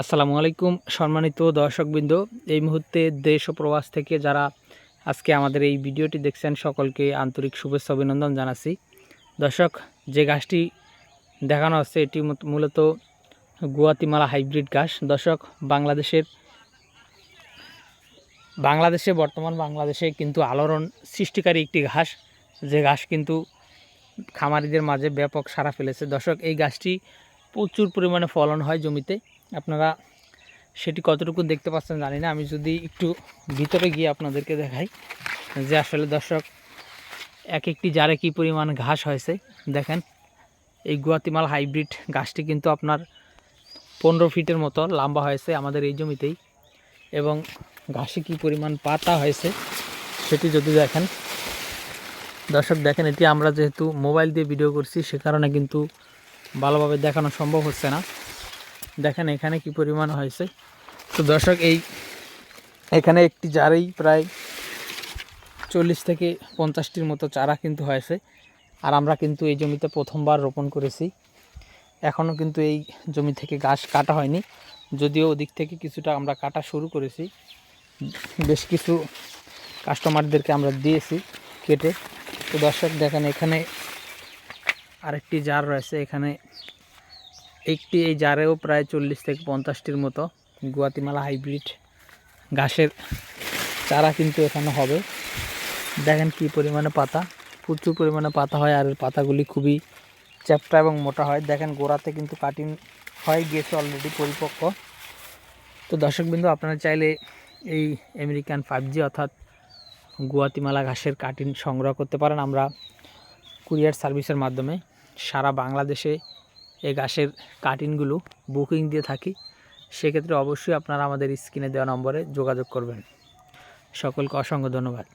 আসসালামু আলাইকুম সম্মানিত দর্শকবৃন্দ। এই মুহূর্তে দেশ ও প্রবাস থেকে যারা আজকে আমাদের এই ভিডিওটি দেখছেন সকলকে আন্তরিক শুভেচ্ছা অভিনন্দন জানাচ্ছি। দর্শক, যে গাছটি দেখানো হচ্ছে এটি মূলত গুয়াতিমালা হাইব্রিড ঘাস। দর্শক, বর্তমান বাংলাদেশে কিন্তু আলোড়ন সৃষ্টিকারী একটি ঘাস, যে ঘাস কিন্তু খামারিদের মাঝে ব্যাপক সাড়া ফেলেছে। দর্শক, এই গাছটি প্রচুর পরিমাণে ফলন হয় জমিতে। আপনারা সেটি কতটুকু দেখতে পাচ্ছেন জানি না। আমি যদি একটু ভিতরে গিয়ে আপনাদেরকে দেখাই যে আসলে দর্শক এক একটি জারে কী পরিমাণ ঘাস হয়েছে দেখেন। এই গুয়াতিমালা হাইব্রিড গাছটি কিন্তু আপনার 15 ফিটের মতো লম্বা হয়েছে আমাদের এই জমিতেই, এবং ঘাসে কী পরিমাণ পাতা হয়েছে সেটি যদি দেখেন দর্শক, দেখেন এটি আমরা যেহেতু মোবাইল দিয়ে ভিডিও করছি সে কারণে কিন্তু ভালোভাবে দেখানো সম্ভব হচ্ছে না। দেখেন এখানে কি পরিমাণ হয়েছে। তো দর্শক, এখানে একটি জারেই প্রায় 40 থেকে 50টির মতো চারা কিন্তু হয়েছে। আর আমরা কিন্তু এই জমিতে প্রথমবার রোপণ করেছি। এখনও কিন্তু এই জমি থেকে ঘাস কাটা হয়নি, যদিও ওদিক থেকে কিছুটা আমরা কাটা শুরু করেছি। বেশ কিছু কাস্টমারদেরকে আমরা দিয়েছি কেটে। তো দর্শক দেখেন এখানে আরেকটি জার রয়েছে, এখানে এই জারেও প্রায় 40 থেকে 50টির মতো গুয়াতিমালা হাইব্রিড ঘাসের চারা কিন্তু এখানে হবে। দেখেন কি পরিমাণে পাতা, প্রচুর পরিমাণে পাতা হয়, আর পাতাগুলি খুবই চ্যাপ্টা এবং মোটা হয়। দেখেন গোড়াতে কিন্তু কাটিং হয়ে গিয়েছে অলরেডি পরিপক্ক। তো দর্শকবৃন্দ, আপনারা চাইলে এই আমেরিকান 5G অর্থাৎ গুয়াতিমালা ঘাসের কাটিং সংগ্রহ করতে পারেন। আমরা কুরিয়ার সার্ভিসের মাধ্যমে সারা বাংলাদেশে এই ঘাসের কাটিংগুলো বুকিং দিয়ে থাকি। সেক্ষেত্রে অবশ্যই আপনারা আমাদের স্ক্রিনে দেওয়া নম্বরে যোগাযোগ করবেন। সকলকে অসংখ্য ধন্যবাদ।